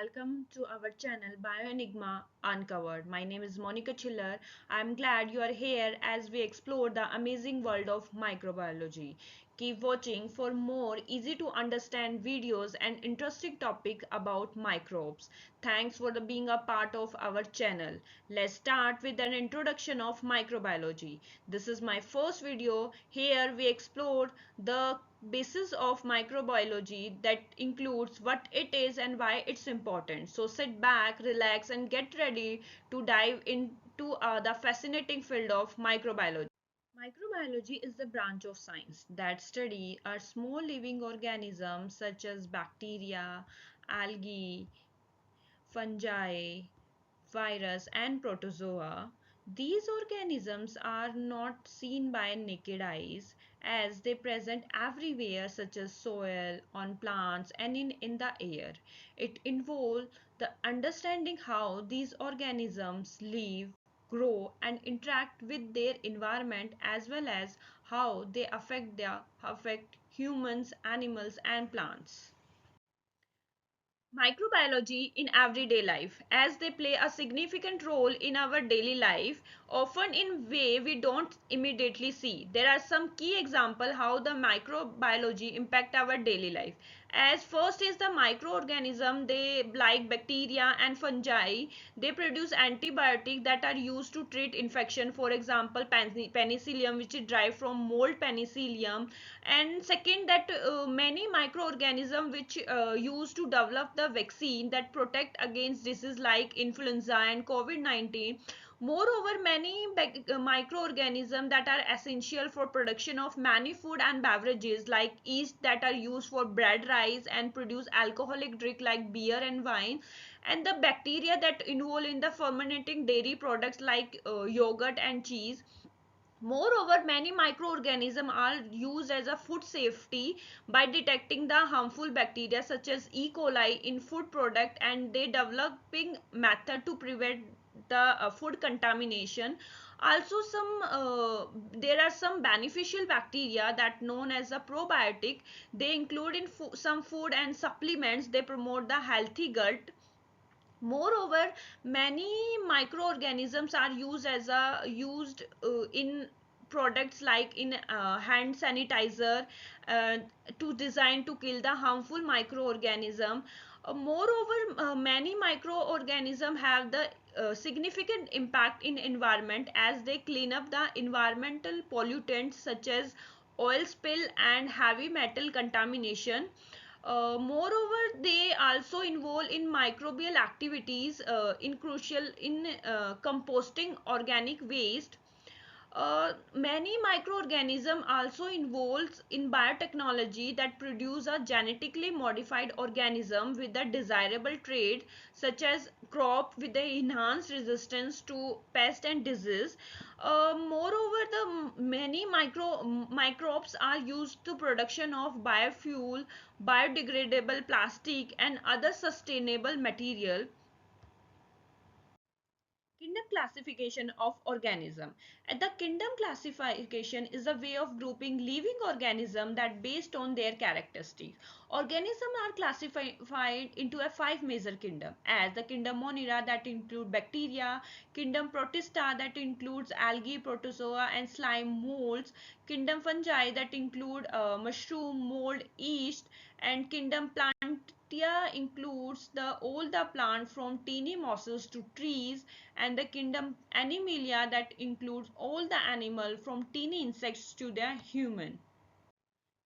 welcome to our channel Bioenigma Uncovered. My name is Monica Chiller. I'm glad you are here as we explore the amazing world of microbiology. Keep watching for more easy to understand videos and interesting topic about microbes. Thanks for being a part of our channel. Let's start with an introduction of microbiology. This is my first video. Here we explore the basis of microbiology that includes what it is and why it's important. So sit back, relax, and get ready to dive into the fascinating field of microbiology. Microbiology is the branch of science that study our small living organisms such as bacteria, algae, fungi, virus, and protozoa. These organisms are not seen by naked eyes as they present everywhere such as soil, on plants, and in the air. It involves the understanding how these organisms live, grow, and interact with their environment as well as how they affect humans, animals, and plants. Microbiology in everyday life, as they play a significant role in our daily life, often in way we don't immediately see. There are some key example how the microbiology impact our daily life. As first is the microorganism, they like bacteria and fungi, they produce antibiotics that are used to treat infection. For example, penicillium, which is derived from mold penicillium. And second, that many microorganisms which used to develop the vaccine that protect against diseases like influenza and covid-19. Moreover, many microorganisms that are essential for production of many food and beverages like yeast that are used for bread, rice, and produce alcoholic drink like beer and wine, and the bacteria that involve in the fermenting dairy products like yogurt and cheese. Moreover, many microorganisms are used as a food safety by detecting the harmful bacteria such as E. coli in food product, and they developing method to prevent the food contamination. Also, there are some beneficial bacteria that known as a probiotic. They include in some food and supplements. They promote the healthy gut. Moreover, many microorganisms are used in products like in hand sanitizer, uh, to design to kill the harmful microorganism. Moreover, many microorganisms have the significant impact in environment as they clean up the environmental pollutants such as oil spill and heavy metal contamination. Moreover, they also involve in microbial activities in crucial in composting organic waste. Many microorganisms also involved in biotechnology that produce a genetically modified organism with a desirable trait such as crop with the enhanced resistance to pest and disease. Moreover, the many microbes are used to production of biofuel, biodegradable plastic, and other sustainable material. Kingdom classification of organism. And the kingdom classification is a way of grouping living organisms that based on their characteristics. Organisms are classified into a five major kingdom, as the kingdom Monera that include bacteria, kingdom Protista that includes algae, protozoa, and slime molds, kingdom Fungi that include mushroom, mold, yeast, and kingdom Plantia includes all the plant from teeny mosses to trees, and the kingdom Animalia that includes all the animal from teeny insects to the human.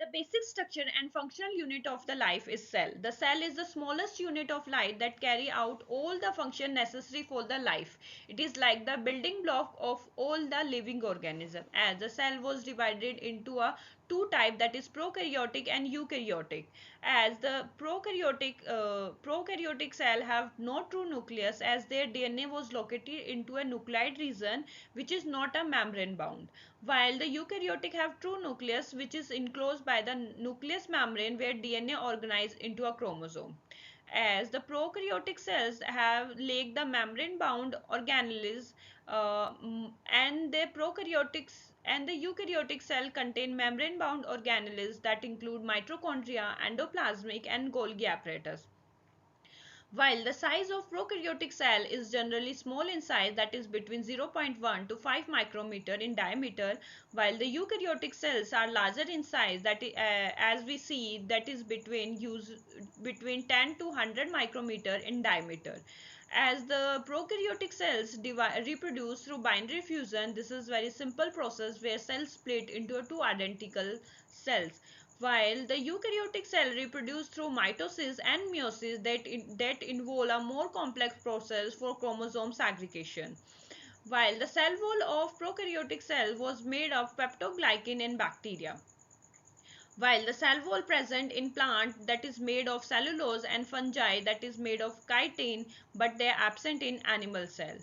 The basic structure and functional unit of the life is cell. The cell is the smallest unit of life that carry out all the function necessary for the life. It is like the building block of all the living organism. As the cell was divided into a two type, that is prokaryotic and eukaryotic. As the prokaryotic cell have no true nucleus as their DNA was located into a nucleate region which is not a membrane bound, while the eukaryotic have true nucleus which is enclosed by the nucleus membrane where DNA organized into a chromosome. As the prokaryotic cells have lack the membrane bound organelles, and the eukaryotic cell contain membrane bound organelles that include mitochondria, endoplasmic, and Golgi apparatus. While the size of prokaryotic cell is generally small in size, that is between 0.1 to 5 micrometer in diameter, while the eukaryotic cells are larger in size, as we see, that is between 10 to 100 micrometer in diameter. As the prokaryotic cells reproduce through binary fusion, this is very simple process where cells split into two identical cells, while the eukaryotic cell reproduce through mitosis and meiosis that involve a more complex process for chromosome segregation. While the cell wall of prokaryotic cell was made of peptoglycan in bacteria, while the cell wall present in plant that is made of cellulose and fungi that is made of chitin, but they are absent in animal cell.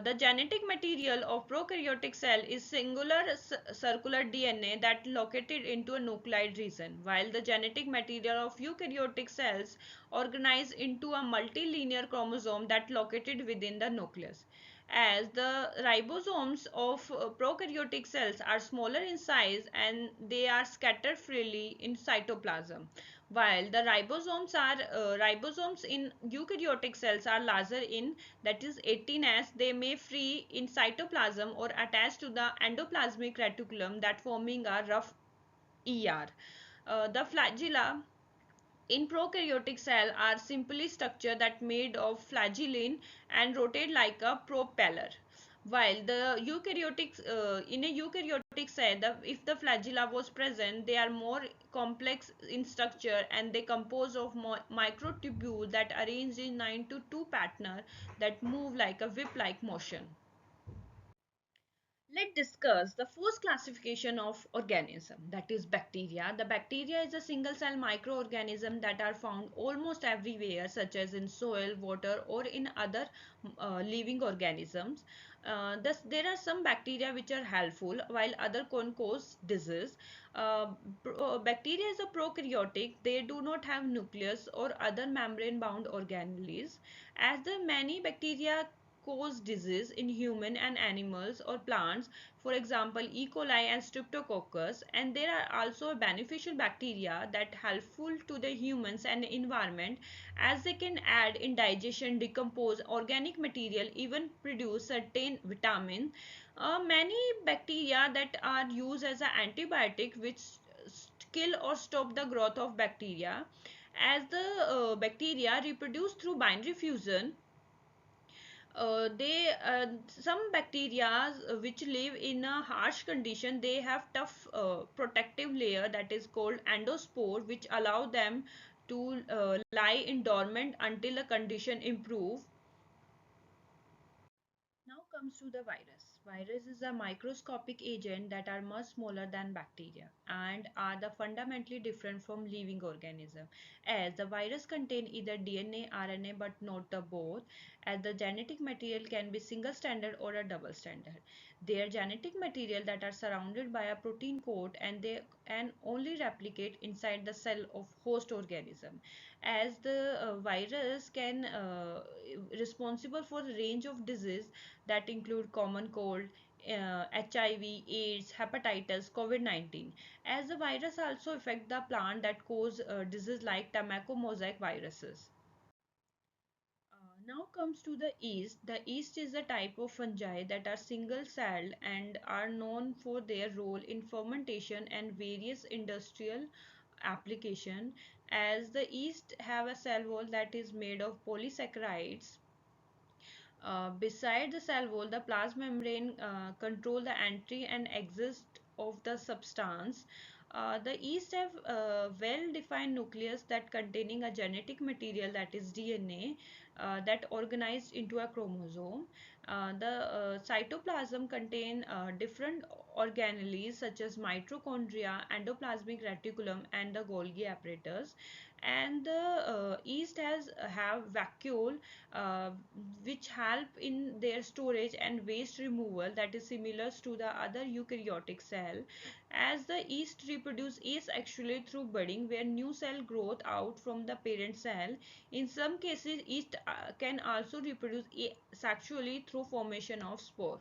The genetic material of prokaryotic cell is singular circular DNA that located into a nucleide region, while the genetic material of eukaryotic cells organized into a multilinear chromosome that located within the nucleus. As the ribosomes of prokaryotic cells are smaller in size and they are scattered freely in cytoplasm, while the ribosomes in eukaryotic cells are larger in, that is 18, as they may free in cytoplasm or attach to the endoplasmic reticulum that forming a rough ER. The flagella in prokaryotic cell are simply structure that made of flagellin and rotate like a propeller, while the in a eukaryotic cell, if the flagella was present, they are more complex in structure and they compose of microtubules that arrange in 9 to 2 pattern that move like a whip like motion. Let's discuss the first classification of organism, that is bacteria. The bacteria is a single cell microorganism that are found almost everywhere, such as in soil, water, or in other living organisms. There are some bacteria which are helpful while other can cause disease. Bacteria is a prokaryotic. They do not have nucleus or other membrane bound organelles. As the many bacteria cause disease in human and animals or plants, for example E. coli and streptococcus, and there are also beneficial bacteria that helpful to the humans and environment, as they can aid in digestion, decompose organic material, even produce certain vitamins. Many bacteria that are used as an antibiotic which kill or stop the growth of bacteria. As the bacteria reproduce through binary fusion, they some bacteria which live in a harsh condition, they have tough protective layer that is called endospore, which allow them to lie in dormant until the condition improve. Now comes to the virus. Virus is a microscopic agent that are much smaller than bacteria and are the fundamentally different from living organism, as the virus contain either DNA, RNA, but not the both, as the genetic material can be single stranded or a double stranded. Their genetic material that are surrounded by a protein coat and they can only replicate inside the cell of host organism, as the virus can responsible for a range of disease that include common cold, HIV, AIDS, hepatitis, COVID-19. As the virus also affect the plant that cause disease like tobacco mosaic viruses. Now comes to the yeast. The yeast is a type of fungi that are single-celled and are known for their role in fermentation and various industrial application, as the yeast have a cell wall that is made of polysaccharides. Beside the cell wall, the plasma membrane control the entry and exit of the substance. The yeast have a well-defined nucleus that containing a genetic material that is DNA that organized into a chromosome. The cytoplasm contain different organelles such as mitochondria, endoplasmic reticulum, and the Golgi apparatus. And the yeast has have vacuole uh, which help in their storage and waste removal that is similar to the other eukaryotic cell. As the yeast reproduce asexually through budding, where new cell growth out from the parent cell. In some cases yeast can also reproduce asexually through formation of spore.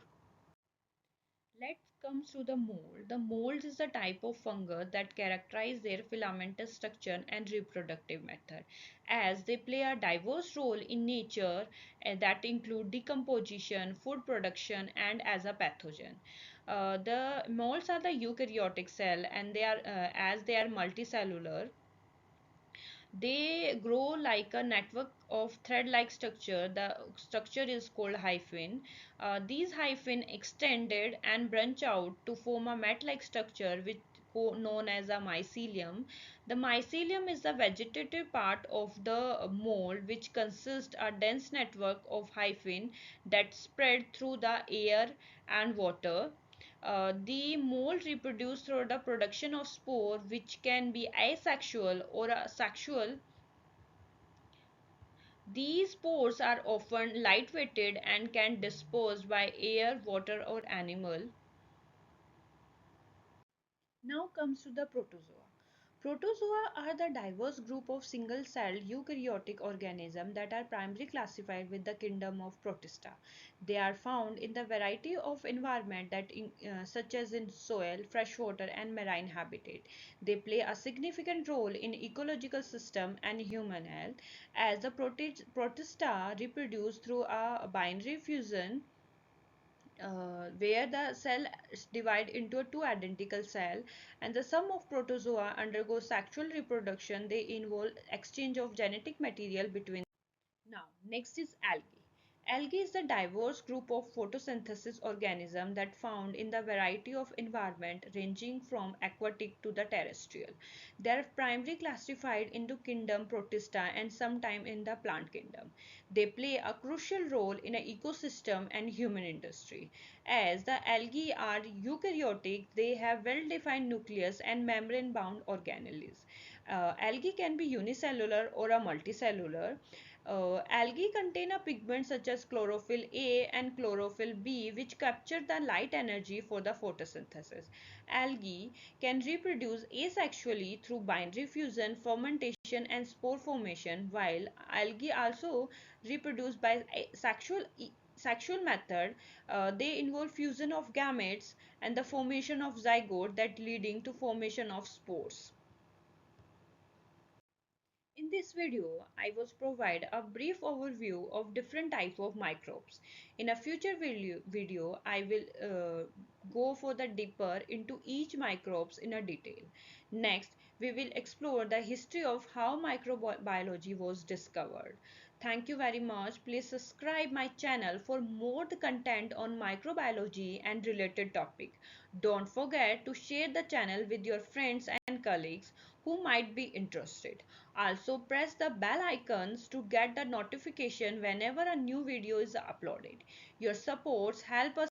Let's come to the mold. The mold is the type of fungus that characterize their filamentous structure and reproductive method, as they play a diverse role in nature that include decomposition, food production, and as a pathogen. The molds are the eukaryotic cell, and they are as they are multicellular. They grow like a network of thread-like structure. The structure is called hyphen. These hyphen extended and branch out to form a mat-like structure which known as a mycelium. The mycelium is the vegetative part of the mold, which consists a dense network of hyphen that spread through the air and water. The mold reproduce through the production of spore, which can be asexual or sexual. These spores are often light-weighted and can disperse by air, water, or animal. Now comes to the protozoa. Protozoa are the diverse group of single-celled eukaryotic organisms that are primarily classified with the kingdom of Protista. They are found in the variety of environment such as in soil, freshwater, and marine habitat. They play a significant role in ecological system and human health, as the Protista reproduce through a binary fusion where the cell divide into two identical cell, and the sum of protozoa undergo sexual reproduction. They involve exchange of genetic material between. Now, next is algae. Algae is a diverse group of photosynthesis organisms that found in the variety of environment ranging from aquatic to the terrestrial. They are primarily classified into kingdom Protista and sometime in the plant kingdom. They play a crucial role in an ecosystem and human industry. As the algae are eukaryotic, they have well-defined nucleus and membrane-bound organelles. Algae can be unicellular or a multicellular. Algae contain a pigment such as chlorophyll A and chlorophyll B, which capture the light energy for the photosynthesis. Algae can reproduce asexually through binary fusion, fermentation, and spore formation, while algae also reproduce by sexual method. They involve fusion of gametes and the formation of zygote that leading to formation of spores. In this video, I was provide a brief overview of different types of microbes. In a future video I will go for the deeper into each microbes in a detail. Next, we will explore the history of how microbiology was discovered. Thank you very much. Please subscribe my channel for more content on microbiology and related topic. Don't forget to share the channel with your friends and colleagues who might be interested. Also press the bell icons to get the notification whenever a new video is uploaded. Your supports help us